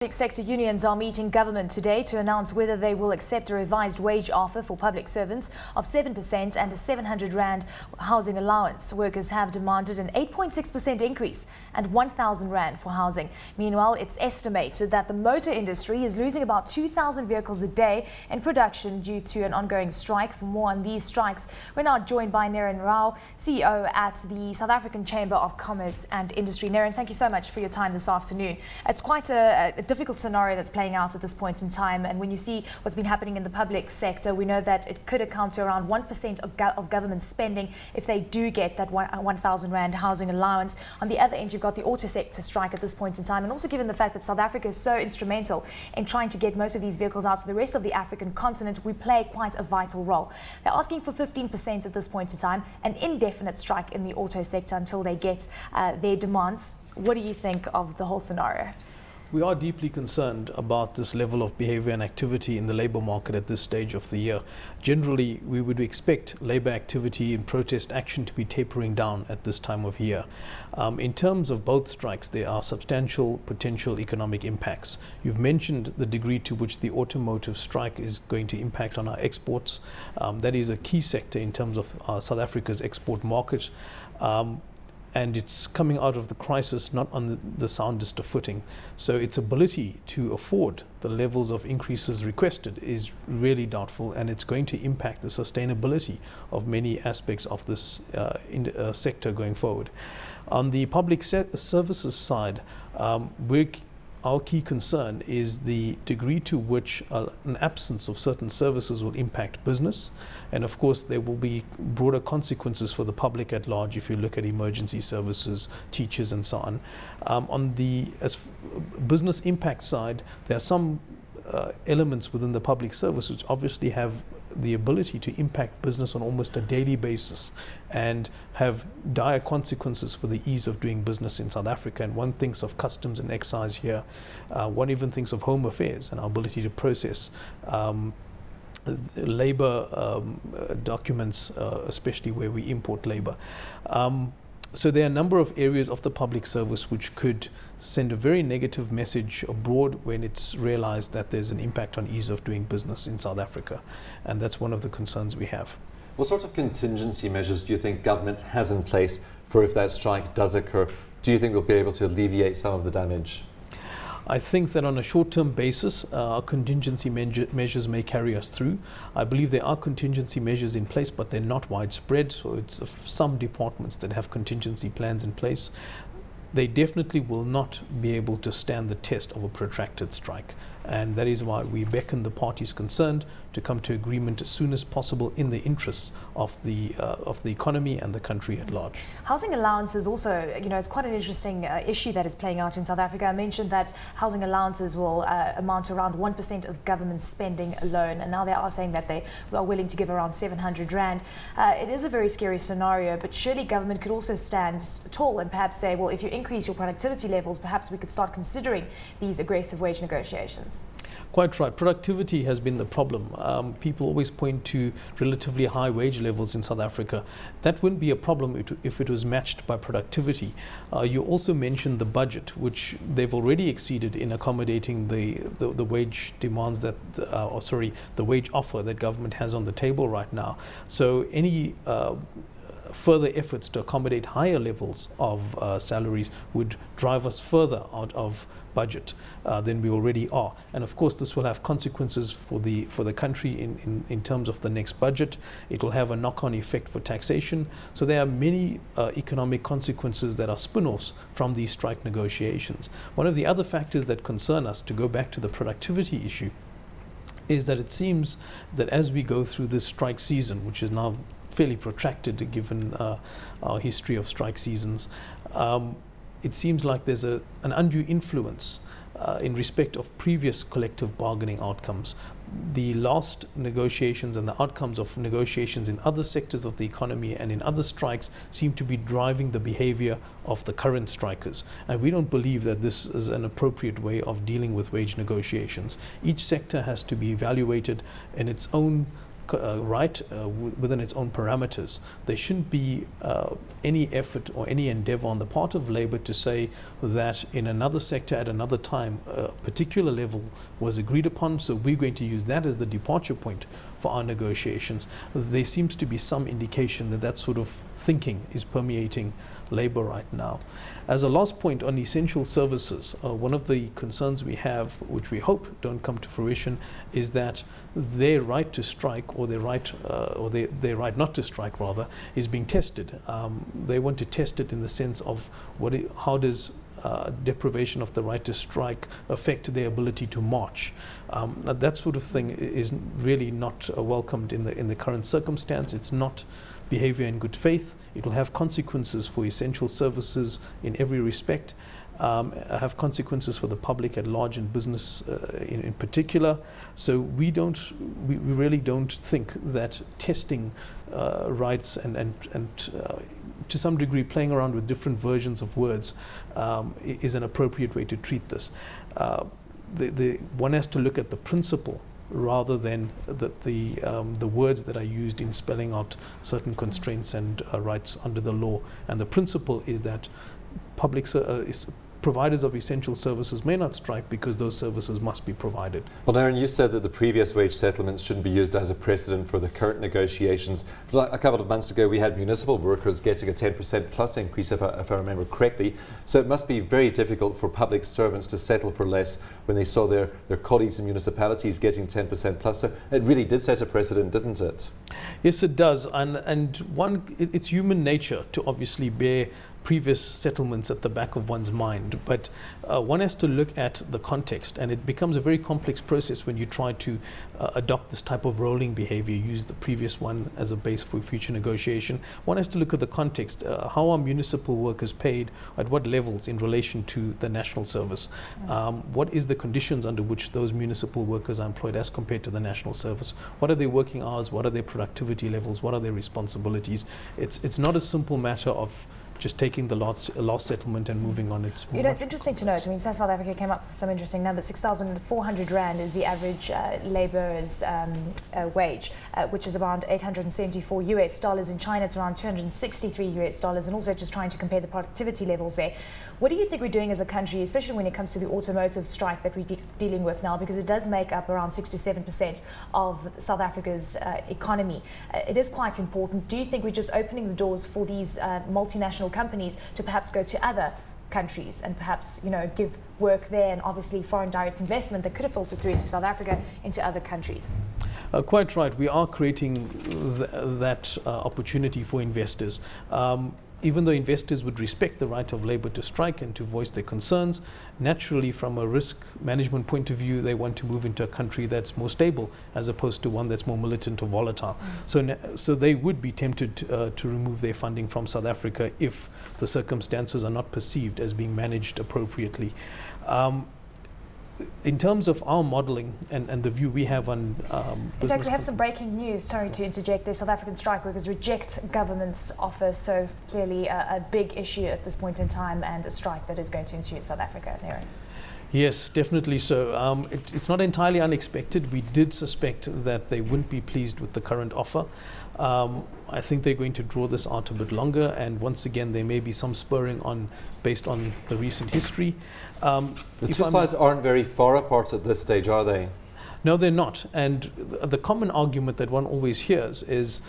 Public sector unions are meeting government today to announce whether they will accept a revised wage offer for public servants of 7% and a 700 Rand housing allowance. Workers have demanded an 8.6% increase and 1,000 Rand for housing. Meanwhile, it's estimated that the motor industry is losing about 2,000 vehicles a day in production due to an ongoing strike. For more on these strikes, we're now joined by Neren Rau, CEO at the South African Chamber of Commerce and Industry. Neren, thank you so much for your time this afternoon. It's quite a difficult scenario that's playing out at this point in time, and when you see what's been happening in the public sector, we know that it could account to around 1% of government spending if they do get that 1,000 Rand housing allowance. On the other end, you've got the auto sector strike at this point in time, and also given the fact that South Africa is so instrumental in trying to get most of these vehicles out to the rest of the African continent, we play quite a vital role. They're asking for 15% at this point in time, an indefinite strike in the auto sector until they get their demands. What do you think of the whole scenario? We are deeply concerned about this level of behavior and activity in the labour market at this stage of the year. Generally, we would expect labour activity and protest action to be tapering down at this time of year. In terms of both strikes, there are substantial potential economic impacts. You've mentioned the degree to which the automotive strike is going to impact on our exports. That is a key sector in terms of South Africa's export market. And it's coming out of the crisis not on the soundest of footing. So its ability to afford the levels of increases requested is really doubtful, and it's going to impact the sustainability of many aspects of this sector going forward. On the public services side, our key concern is the degree to which an absence of certain services will impact business. And of course, there will be broader consequences for the public at large if you look at emergency services, teachers, and so on. On the business impact side, there are some elements within the public service which obviously have the ability to impact business on almost a daily basis and have dire consequences for the ease of doing business in South Africa. And one thinks of customs and excise here. One even thinks of home affairs and our ability to process labour documents, especially where we import labour. So there are a number of areas of the public service which could send a very negative message abroad when it's realized that there's an impact on ease of doing business in South Africa. And that's one of the concerns we have. What sorts of contingency measures do you think government has in place for if that strike does occur? Do you think we'll be able to alleviate some of the damage? I think that on a short-term basis, contingency measures may carry us through. I believe there are contingency measures in place, but they're not widespread. So it's some departments that have contingency plans in place. They definitely will not be able to stand the test of a protracted strike. And that is why we beckon the parties concerned to come to agreement as soon as possible in the interests of the economy and the country at large. Housing allowances also, it's quite an interesting issue that is playing out in South Africa. I mentioned that housing allowances will amount to around 1% of government spending alone. And now they are saying that they are willing to give around 700 Rand. It is a very scary scenario, but surely government could also stand tall and perhaps say, well, if you increase your productivity levels, perhaps we could start considering these aggressive wage negotiations. Quite right. Productivity has been the problem. People always point to relatively high wage levels in South Africa. That wouldn't be a problem if it was matched by productivity. You also mentioned the budget, which they've already exceeded in accommodating the wage demands that, the wage offer that government has on the table right now. So any further efforts to accommodate higher levels of salaries would drive us further out of budget than we already are. And of course, this will have consequences for the country in terms of the next budget. It will have a knock-on effect for taxation. So there are many economic consequences that are spin-offs from these strike negotiations. One of the other factors that concern us, to go back to the productivity issue, is that it seems that as we go through this strike season, which is now fairly protracted given our history of strike seasons, it seems like there's an undue influence in respect of previous collective bargaining outcomes. The last negotiations and the outcomes of negotiations in other sectors of the economy and in other strikes seem to be driving the behavior of the current strikers. And we don't believe that this is an appropriate way of dealing with wage negotiations. Each sector has to be evaluated in its own right within its own parameters. There shouldn't be any effort or any endeavor on the part of Labour to say that in another sector at another time a particular level was agreed upon, so we're going to use that as the departure point for our negotiations. There seems to be some indication that that sort of thinking is permeating Labour right now. As a last point on essential services, one of the concerns we have, which we hope don't come to fruition, is that their right to strike, or their right not to strike rather, is being tested. They want to test it in the sense of how does deprivation of the right to strike affect their ability to march. That sort of thing is really not welcomed in the current circumstance. It's not behavior in good faith. It will have consequences for essential services in every respect, have consequences for the public at large and business in particular. So we really don't think that testing rights and to some degree playing around with different versions of words is an appropriate way to treat this. One has to look at the principle rather than the words that are used in spelling out certain constraints and rights under the law. And the principle is that providers of essential services may not strike because those services must be provided. Well, Neren, you said that the previous wage settlements shouldn't be used as a precedent for the current negotiations. But a couple of months ago, we had municipal workers getting a 10% plus increase, if I remember correctly. So it must be very difficult for public servants to settle for less when they saw their colleagues in municipalities getting 10% plus. So it really did set a precedent, didn't it? Yes, it does. And it's human nature to obviously bear previous settlements at the back of one's mind, but one has to look at the context, and it becomes a very complex process when you try to adopt this type of rolling behavior, use the previous one as a base for future negotiation. One has to look at the context. How are municipal workers paid, at what levels in relation to the national service? What is the conditions under which those municipal workers are employed as compared to the national service? What are their working hours? What are their productivity levels? What are their responsibilities? It's not a simple matter of just taking the last settlement and moving on. It's interesting to note. I mean, South Africa came up with some interesting numbers. 6,400 rand is the average labourer's wage, which is around $874. In China, it's around $263, and also just trying to compare the productivity levels there. What do you think we're doing as a country, especially when it comes to the automotive strike that we're dealing with now, because it does make up around 6 to 7% of South Africa's economy? It is quite important. Do you think we're just opening the doors for these multinational companies to perhaps go to other countries and perhaps, give work there, and obviously foreign direct investment that could have filtered through into South Africa into other countries? Quite right. We are creating that opportunity for investors. Even though investors would respect the right of Labour to strike and to voice their concerns, naturally from a risk management point of view, they want to move into a country that's more stable as opposed to one that's more militant or volatile. So they would be tempted to remove their funding from South Africa if the circumstances are not perceived as being managed appropriately. In terms of our modelling and the view we have on in fact, we have some breaking news, sorry to interject there. South African strike workers reject government's offer, so clearly a big issue at this point in time, and a strike that is going to ensue in South Africa. Neren? Yes, definitely so. It's not entirely unexpected. We did suspect that they wouldn't be pleased with the current offer. I think they're going to draw this out a bit longer, and once again there may be some spurring on based on the recent history. The two sides aren't very far apart at this stage, are they? No, they're not. And the common argument that one always hears is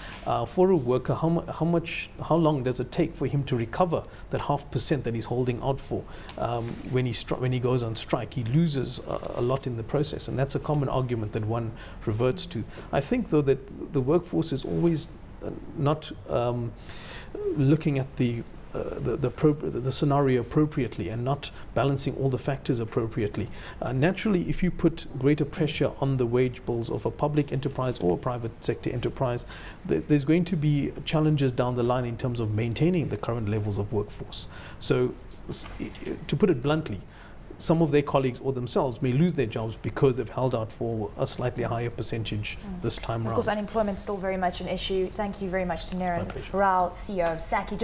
for a worker, how long does it take for him to recover that 0.5% that he's holding out for when he goes on strike? He loses a lot in the process, and that's a common argument that one reverts to. I think, though, that the workforce is always not looking at the scenario appropriately and not balancing all the factors appropriately. Naturally, if you put greater pressure on the wage bills of a public enterprise or a private sector enterprise, there's going to be challenges down the line in terms of maintaining the current levels of workforce. So, to put it bluntly, some of their colleagues or themselves may lose their jobs because they've held out for a slightly higher percentage this time around. Of course, unemployment is still very much an issue. Thank you very much to Neren Rau, CEO of SACI.